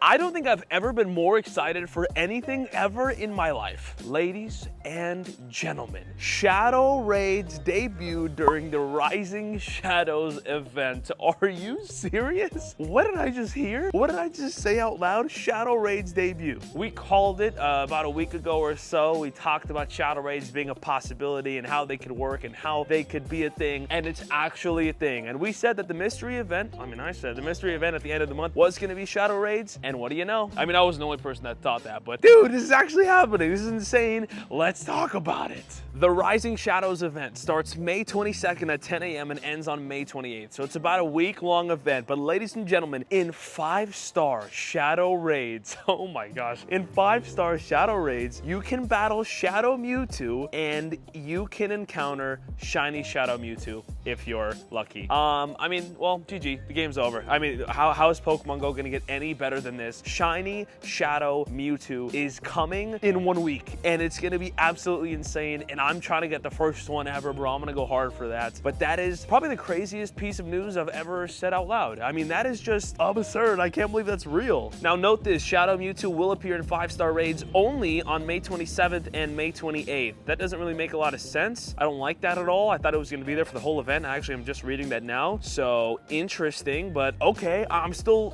I don't think I've ever been more excited for anything ever in my life. Ladies and gentlemen, Shadow Raids debuted during the Rising Shadows event. Are you serious? What did I just hear? What did I just say out loud? Shadow Raids debut. We called it about a week ago or so. We talked about Shadow Raids being a possibility and how they could work and how they could be a thing, and it's actually a thing. And we said that the mystery event, I said the mystery event at the end of the month was gonna be Shadow Raids, and what do you know? I mean, I wasn't the only person that thought that, but dude, this is actually happening. This is insane. Let's talk about it. The Rising Shadows event starts May 22nd at 10 a.m. and ends on May 28th. So it's about a week-long event. But ladies and gentlemen, in 5-star Shadow Raids, oh my gosh, in 5-star Shadow Raids, you can battle Shadow Mewtwo and you can encounter Shiny Shadow Mewtwo if you're lucky. I mean, well, GG, the game's over. I mean, how is Pokemon Go gonna get any better than this? Shiny Shadow Mewtwo is coming in 1 week, and it's gonna be absolutely insane, and I'm trying to get the first one ever, bro. I'm gonna go hard for that. But that is probably the craziest piece of news I've ever said out loud. I mean, that is just absurd. I can't believe that's real. Now, note this, Shadow Mewtwo will appear in 5-star raids only on May 27th and May 28th. That doesn't really make a lot of sense. I don't like that at all. I thought it was gonna be there for the whole event. Actually, I'm just reading that now. So interesting, but okay. I'm still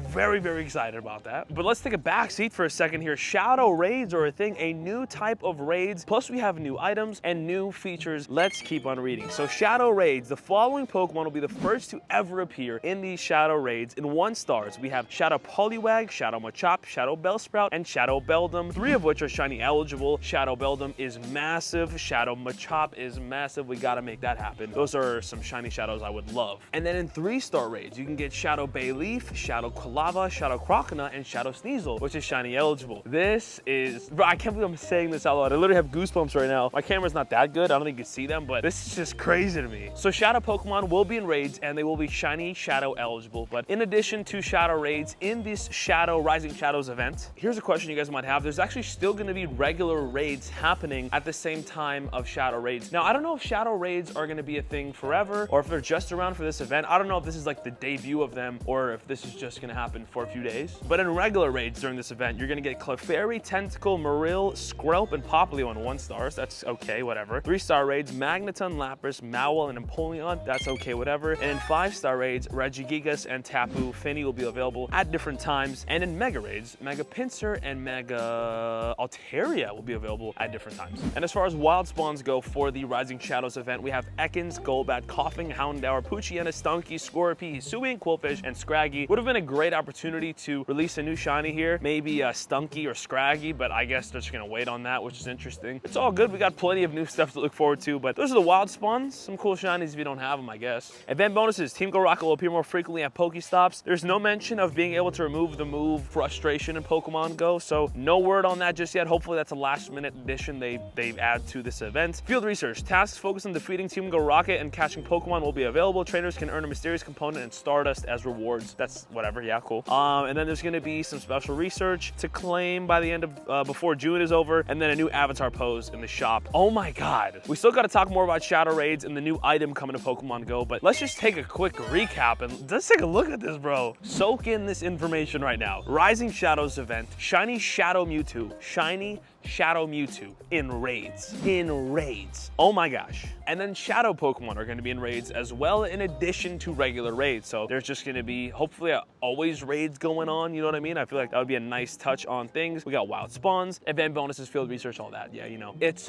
very, very excited about that. But let's take a back seat for a second here. Shadow Raids are a thing, a new type of raids. Plus we have new items and new features. Let's keep on reading. So Shadow Raids, the following Pokemon will be the first to ever appear in these Shadow Raids in 1-stars. We have Shadow Poliwag, Shadow Machop, Shadow Bellsprout, and Shadow Beldum, 3 of which are shiny eligible. Shadow Beldum is massive. Shadow Machop is massive. We gotta make that happen. Those are some shiny shadows I would love. And then in 3-star raids, you can get Shadow Bayleaf, Shadow Quilava, Shadow Croconaw, and Shadow Sneasel, which is shiny eligible. This is, bro, I can't believe I'm saying this out loud. I literally have goosebumps right now. My camera's not that good. I don't think you can see them, but this is just crazy to me. So Shadow Pokemon will be in raids, and they will be shiny Shadow eligible. But in addition to Shadow Raids, in this Shadow Rising Shadows event, here's a question you guys might have. There's actually still gonna be regular raids happening at the same time of Shadow Raids. Now, I don't know if Shadow Raids are gonna be a thing forever, or if they're just around for this event. I don't know if this is like the debut of them, or if this is just gonna happen for a few days. But in regular raids during this event, you're gonna get Clefairy, Tentacle, Marill, Skrelp, and Popplio on 1-stars. That's okay, whatever. 3-star raids, Magneton, Lapras, Mowel, and Empoleon. That's okay, whatever. And in 5-star raids, Regigigas and Tapu Fini will be available at different times. And in Mega Raids, Mega Pinsir and Mega Altaria will be available at different times. And as far as wild spawns go for the Rising Shadows event, we have Ekans, Golbat, Koffing, Houndour, Poochyena, Stunky, Scorpy, Hisuian, Quillfish, and Scraggy. Would have been a great opportunity to release a new shiny here. Maybe Stunky or Scraggy, but I guess they're just gonna wait on that, which is interesting. It's all good. We got plenty of new stuff to look forward to, but those are the wild spawns. Some cool shinies if you don't have them, I guess. Event bonuses. Team Go Rocket will appear more frequently at Pokestops. There's no mention of being able to remove the move Frustration in Pokemon Go, so no word on that just yet. Hopefully that's a last-minute addition they add to this event. Field research. Tasks focused on defeating Team Go Rocket and catching Pokemon will be available. Trainers can earn a mysterious component and Stardust as rewards. That's whatever, yeah, cool. And then there's gonna be some special research to claim by the end of, before June is over, and then a new avatar pose in the shop. Oh my God. We still gotta talk more about Shadow Raids and the new item coming to Pokemon Go, but let's just take a quick recap and let's take a look at this, bro. Soak in this information right now. Rising Shadows event, shiny Shadow Mewtwo, shiny Shadow Mewtwo in raids. In raids. Oh my gosh. And then Shadow Pokemon are going to be in raids as well, in addition to regular raids. So there's just going to be hopefully always raids going on. You know what I mean? I feel like that would be a nice touch on things. We got wild spawns, event bonuses, field research, all that. Yeah, you know, it's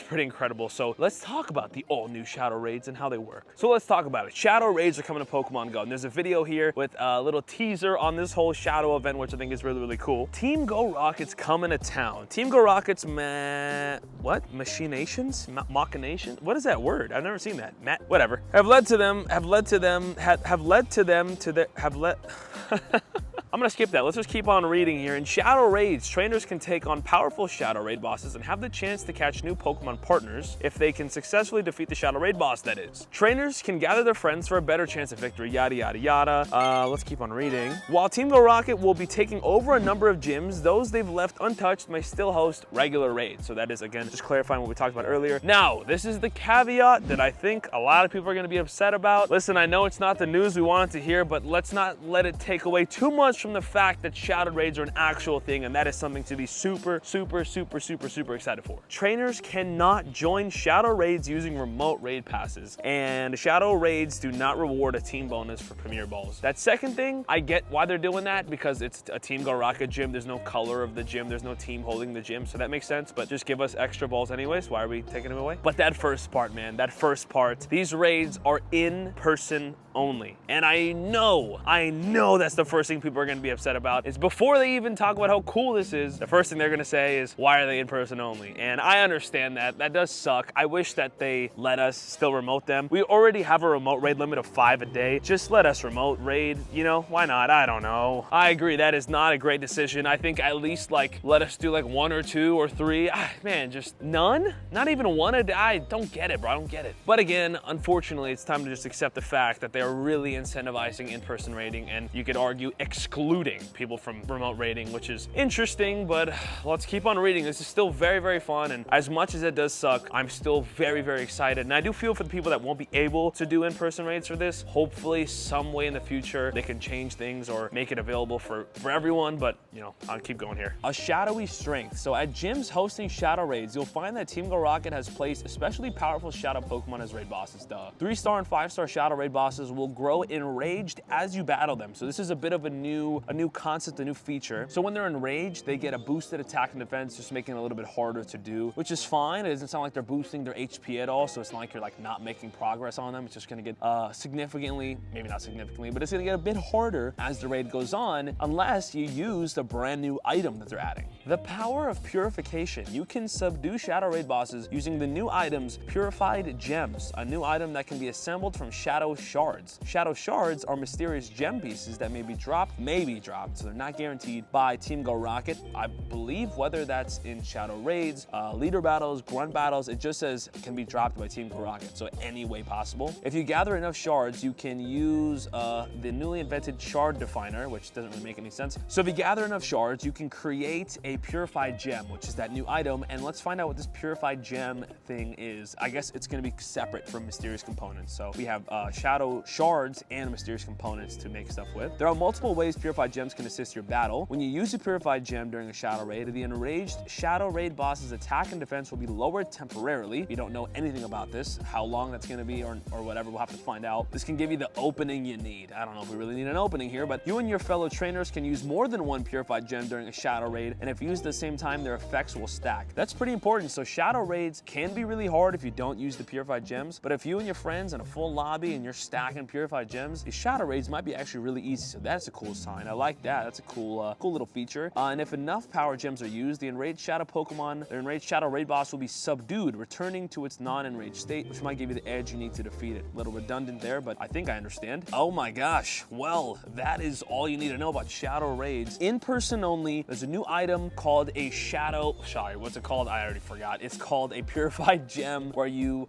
pretty incredible. So let's talk about the all new Shadow Raids and how they work. So let's talk about it. Shadow Raids are coming to Pokemon Go. And there's a video here with a little teaser on this whole Shadow event, which I think is really, really cool. Team Go Rocket's coming to town. Team Go Rocket's machinations? Machination? What is that word? I've never seen that. Whatever. Have led to them I'm gonna skip that. Let's just keep on reading here. In Shadow Raids, trainers can take on powerful Shadow Raid bosses and have the chance to catch new Pokemon partners if they can successfully defeat the Shadow Raid boss, that is. Trainers can gather their friends for a better chance of victory, yada, yada, yada. Let's keep on reading. While Team Go Rocket will be taking over a number of gyms, those they've left untouched may still host regular raids. So that is, again, just clarifying what we talked about earlier. Now, this is the caveat that I think a lot of people are gonna be upset about. Listen, I know it's not the news we wanted to hear, but let's not let it take away too much from the fact that shadow raids are an actual thing, and that is something to be super excited for. Trainers cannot join shadow raids using remote raid passes, and shadow raids do not reward a team bonus for premier balls. That second thing, I get why they're doing that, because it's a Team Go Rocket gym. There's no color of the gym, there's no team holding the gym, so that makes sense, but just give us extra balls anyways. Why are we taking them away? But that first part, man, that first part, these raids are in person only. And I know that's the first thing people are gonna be upset about, is before they even talk about how cool this is, the first thing they're gonna say is, why are they in person only? And I understand that. That does suck. I wish that they let us still remote them. We already have a remote raid limit of 5 a day. Just let us remote raid, you know, why not? I don't know. I agree, that is not a great decision. I think at least like, let us do like 1 or 2 or 3. Man, just none? Not even 1 a day? I don't get it, bro, I don't get it. But again, unfortunately, it's time to just accept the fact that they are really incentivizing in-person raiding, and you could argue excluding people from remote raiding, which is interesting, but let's keep on reading. This is still very fun, and as much as it does suck, I'm still very excited. And I do feel for the people that won't be able to do in-person raids for this. Hopefully some way in the future they can change things or make it available for everyone, but you know, I'll keep going here. A shadowy strength. So at gyms hosting shadow raids, you'll find that Team Go Rocket has placed especially powerful shadow Pokemon as raid bosses. 3-star and 5-star shadow raid bosses will grow enraged as you battle them. So this is a bit of a new concept, a new feature. So when they're enraged, they get a boosted attack and defense, just making it a little bit harder to do, which is fine. It doesn't sound like they're boosting their HP at all, so it's not like you're like not making progress on them. It's just gonna get significantly, maybe not significantly, but it's gonna get a bit harder as the raid goes on, unless you use the brand new item that they're adding. The power of purification. You can subdue shadow raid bosses using the new items Purified Gems, a new item that can be assembled from shadow shards. Shadow shards are mysterious gem pieces that may be dropped, so they're not guaranteed by Team Go Rocket. I believe whether that's in shadow raids, leader battles, grunt battles, it just says it can be dropped by Team Go Rocket, so any way possible. If you gather enough shards, you can use the newly invented shard definer, which doesn't really make any sense. So if you gather enough shards, you can create a purified gem, which is that new item, and let's find out what this purified gem thing is. I guess it's gonna be separate from mysterious components. So we have shadow shards and mysterious components to make stuff with. There are multiple ways purified gems can assist your battle. When you use a purified gem during a shadow raid, the enraged shadow raid boss's attack and defense will be lowered temporarily. You don't know anything about this, how long that's gonna be or whatever, we'll have to find out. This can give you the opening you need. I don't know if we really need an opening here, but you and your fellow trainers can use more than 1 purified gem during a shadow raid, and if used at the same time, their effects will stack. That's pretty important. So shadow raids can be really hard if you don't use the purified gems, but if you and your friends in a full lobby and you're stacking purified gems, these shadow raids might be actually really easy. So that's a cool sign. I like that. That's a cool little feature. And if enough power gems are used, the enraged shadow Pokemon, the enraged shadow raid boss will be subdued, returning to its non-enraged state, which might give you the edge you need to defeat it. A little redundant there, but I think I understand. Oh my gosh. Well, that is all you need to know about shadow raids. In person only, there's a new item called a shadow, sorry, what's it called? I already forgot. It's called a purified gem, where you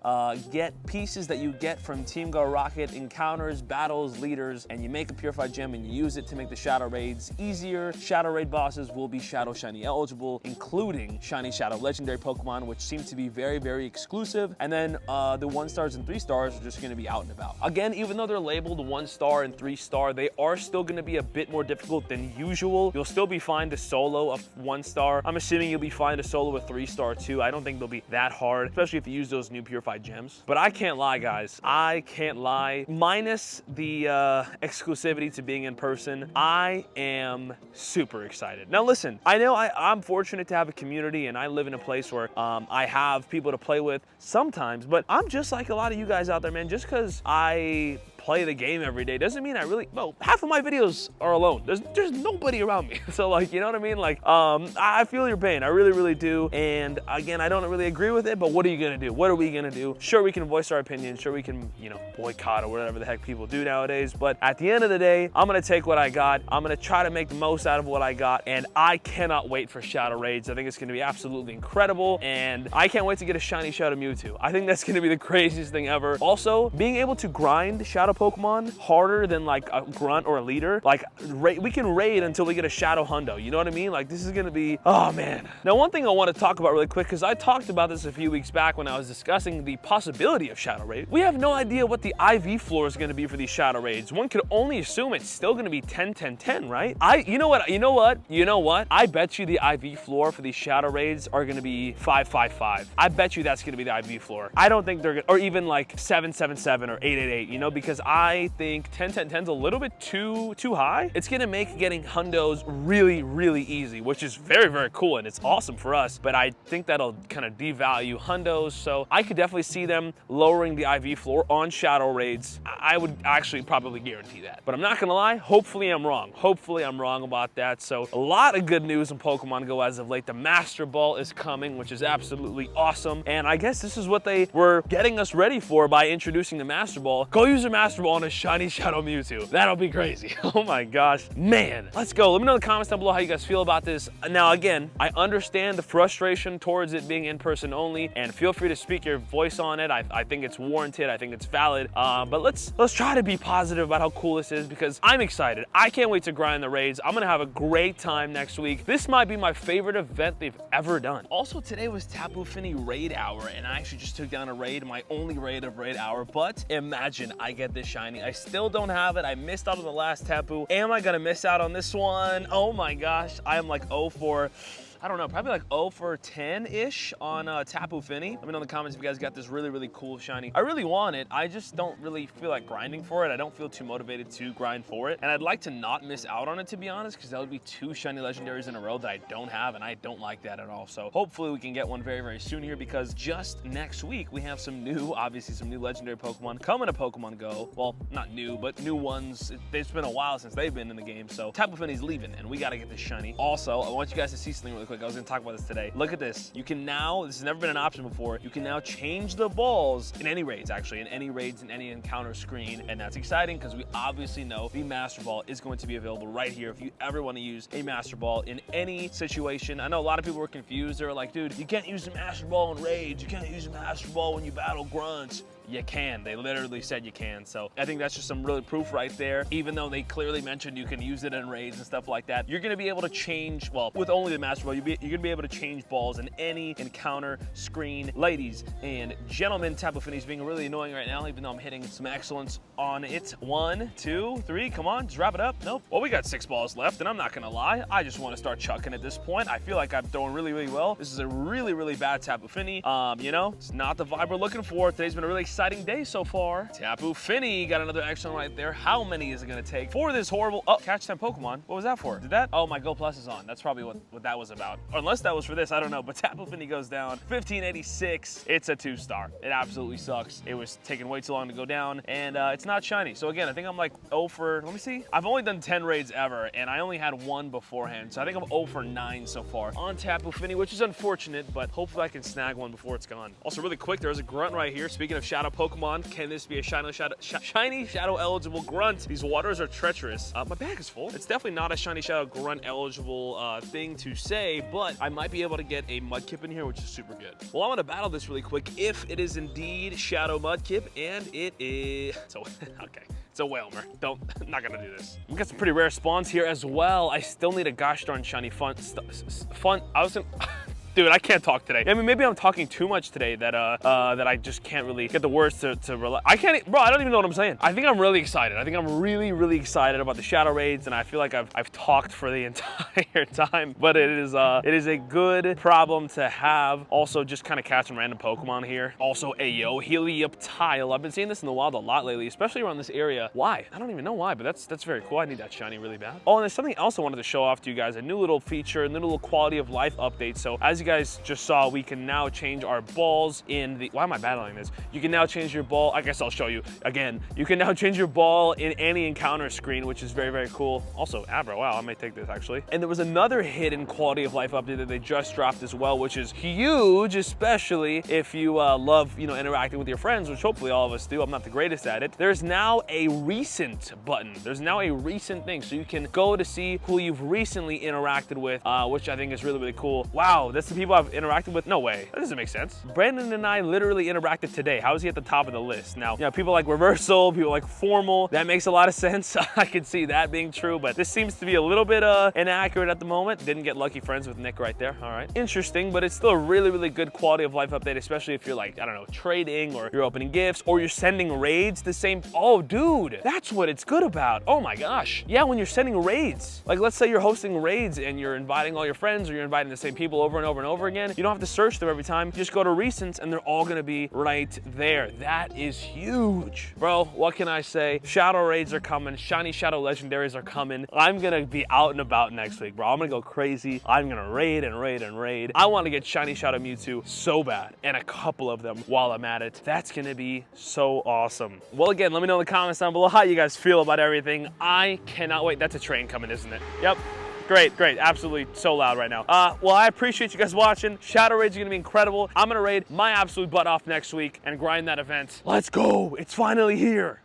get pieces that you get from Team Go Rocket encounters, battles, leaders, and you make a purified gem and you use it to make the shadow raids easier. Shadow raid bosses will be shadow shiny eligible, including shiny shadow legendary Pokemon, which seem to be very exclusive. And then the 1-stars and 3-stars are just gonna be out and about. Again, even though they're labeled 1-star and 3-star, they are still gonna be a bit more difficult than usual. You'll still be fine to solo a 1-star. I'm assuming you'll be fine to solo a 3-star too. I don't think they'll be that hard, especially if you use those new purified gems. But I can't lie, guys. I can't lie. Minus the exclusivity to being in person, I am super excited. Now listen, I know I'm fortunate to have a community and I live in a place where I have people to play with sometimes, but I'm just like a lot of you guys out there, man. Just because I play the game every day doesn't mean I really, well, half of my videos are alone. There's nobody around me. So like, you know what I mean? Like, I feel your pain. I really do. And again, I don't really agree with it, but what are you gonna do? What are we gonna do? Sure, we can voice our opinion. Sure, we can, you know, boycott or whatever the heck people do nowadays. But at the end of the day, I'm gonna take what I got. I'm gonna try to make the most out of what I got. And I cannot wait for Shadow Raids. I think it's gonna be absolutely incredible. And I can't wait to get a shiny Shadow Mewtwo. I think that's gonna be the craziest thing ever. Also, being able to grind Shadow Pokemon harder than like a Grunt or a Leader. Like, we can raid until we get a Shadow Hundo. You know what I mean? Like, this is gonna be, oh man. Now, one thing I want to talk about really quick, because I talked about this a few weeks back when I was discussing the possibility of Shadow Raid. We have no idea what the IV floor is gonna be for these Shadow Raids. One could only assume it's still gonna be 10, 10, 10, right? You know what? I bet you the IV floor for these Shadow Raids are gonna be 5, 5, 5. I bet you that's gonna be the IV floor. I don't think they're gonna, or even like 7, 7, 7 or 8, 8, 8, you know, because I think 10, 10, 10 is a little bit too high. It's gonna make getting hundos really, really easy, which is very, very cool, and it's awesome for us, but I think that'll kind of devalue hundos, so I could definitely see them lowering the IV floor on Shadow Raids. I would actually probably guarantee that, but I'm not gonna lie, hopefully I'm wrong. Hopefully I'm wrong about that. So a lot of good news in Pokemon Go as of late. The Master Ball is coming, which is absolutely awesome, and I guess this is what they were getting us ready for by introducing the Master Ball. Go use your Master Ball on a shiny Shadow Mewtwo. That'll be crazy. Oh my gosh, man. Let's go. Let me know in the comments down below how you guys feel about this. Now again, I understand the frustration towards it being in person only, and feel free to speak your voice on it. I think it's warranted. I think it's valid. But let's try to be positive about how cool this is, because I'm excited. I can't wait to grind the raids. I'm gonna have a great time next week. This might be my favorite event they've ever done. Also, today was Tapu Fini raid hour, and I actually just took down a raid, my only raid of raid hour. But imagine I get this shiny. I still don't have it. I missed out on the last Tapu. Am I gonna miss out on this one? Oh my gosh, I am like 0 for, I don't know, probably like 0 for 10-ish on Tapu Fini. Let me know in the comments if you guys got this really, really cool shiny. I really want it. I just don't really feel like grinding for it. I don't feel too motivated to grind for it. And I'd like to not miss out on it, to be honest, because that would be 2 shiny legendaries in a row that I don't have, and I don't like that at all. So hopefully we can get one very, very soon here, because just next week we have some new, obviously some new legendary Pokemon coming to Pokemon Go. Well, not new, but new ones. It's been a while since they've been in the game. So Tapu Fini's leaving, and we got to get this shiny. Also, I want you guys to see something really quick. I was gonna talk about this today. Look at this. You can now, this has never been an option before, you can now change the balls in any raids, actually, in any raids, in any encounter screen, and that's exciting because we obviously know the Master Ball is going to be available right here if you ever want to use a Master Ball in any situation. I know a lot of people were confused. They were like, dude, you can't use the Master Ball in raids. You can't use the Master Ball when you battle grunts. You can. They literally said you can. So I think that's just some really proof right there. Even though they clearly mentioned you can use it in raids and stuff like that, you're going to be able to change, well, with only the Master Ball, you're going to be able to change balls in any encounter screen. Ladies and gentlemen, Tapu Fini's being really annoying right now, even though I'm hitting some excellence on it. 1, 2, 3, come on, just wrap it up. Nope. Well, we got 6 balls left, and I'm not going to lie, I just want to start chucking at this point. I feel like I'm throwing really, really well. This is a really, really bad Tapu Fini. You know, it's not the vibe we're looking for. Today's been a really exciting day so far. Tapu Fini got another excellent right there. How many is it going to take for this horrible, oh, catch 10 Pokemon? What was that for? Did that? Oh, my Go Plus is on. That's probably what that was about. Or unless that was for this, I don't know. But Tapu Fini goes down. 1586. It's a 2-star. It absolutely sucks. It was taking way too long to go down, and it's not shiny. So again, I think I'm like 0 for, let me see. I've only done 10 raids ever, and I only had 1 beforehand. So I think I'm 0 for 9 so far on Tapu Fini, which is unfortunate, but hopefully I can snag one before it's gone. Also, really quick, there's a grunt right here. Speaking of shadow Pokemon, can this be a shiny shadow eligible grunt? These waters are treacherous. My bag is full. It's definitely not a shiny shadow grunt eligible thing to say, but I might be able to get a Mudkip in here, which is super good. Well, I'm gonna battle this really quick if it is indeed Shadow Mudkip, and it is. So, okay. It's a Whalmer. Not gonna do this. We got some pretty rare spawns here as well. I still need a gosh darn shiny fun. I was gonna. Dude, I can't talk today. I mean, maybe I'm talking too much today that that I just can't really get the words to relate. I can't, bro, I don't even know what I'm saying. I think I'm really excited. I think I'm really, really excited about the Shadow Raids, and I feel like I've talked for the entire time, but it is a good problem to have. Also, just kind of catching random Pokemon here. Also, Ayo, Helioptile. I've been seeing this in the wild a lot lately, especially around this area. Why? I don't even know why, but that's very cool. I need that shiny really bad. Oh, and there's something else I wanted to show off to you guys, a new little feature, a new little quality of life update. So as you guys just saw, we can now change our balls in the, why am I battling this? You can now change your ball, I guess I'll show you again. You can now change your ball in any encounter screen, which is very, very cool. Also, Abra, wow, I might take this actually. And there was another hidden quality of life update that they just dropped as well, which is huge, especially if you love, you know, interacting with your friends, which hopefully all of us do. I'm not the greatest at it. There's now a recent button. There's now a recent thing, so you can go to see who you've recently interacted with, which I think is really, really cool. Wow, that's the people I've interacted with? No way. That doesn't make sense. Brandon and I literally interacted today. How is he at the top of the list? Now, you know, people like Reversal, people like Formal, that makes a lot of sense. I can see that being true, but this seems to be a little bit inaccurate at the moment. Didn't get lucky friends with Nick right there. All right. Interesting, but it's still a really, really good quality of life update, especially if you're like, I don't know, trading or you're opening gifts or you're sending raids the same. Oh, dude, that's what it's good about. Oh my gosh. Yeah, when you're sending raids, like let's say you're hosting raids and you're inviting all your friends or you're inviting the same people over and over and over again. You don't have to search them every time. You just go to recents and they're all gonna be right there. That is huge. Bro, what can I say? Shadow raids are coming. Shiny Shadow legendaries are coming. I'm gonna be out and about next week, bro. I'm gonna go crazy. I'm gonna raid and raid and raid. I wanna get Shiny Shadow Mewtwo so bad, and a couple of them while I'm at it. That's gonna be so awesome. Well, again, let me know in the comments down below how you guys feel about everything. I cannot wait. That's a train coming, isn't it? Yep. Great, great, absolutely so loud right now. Well, I appreciate you guys watching. Shadow raids are gonna be incredible. I'm gonna raid my absolute butt off next week and grind that event. Let's go, it's finally here.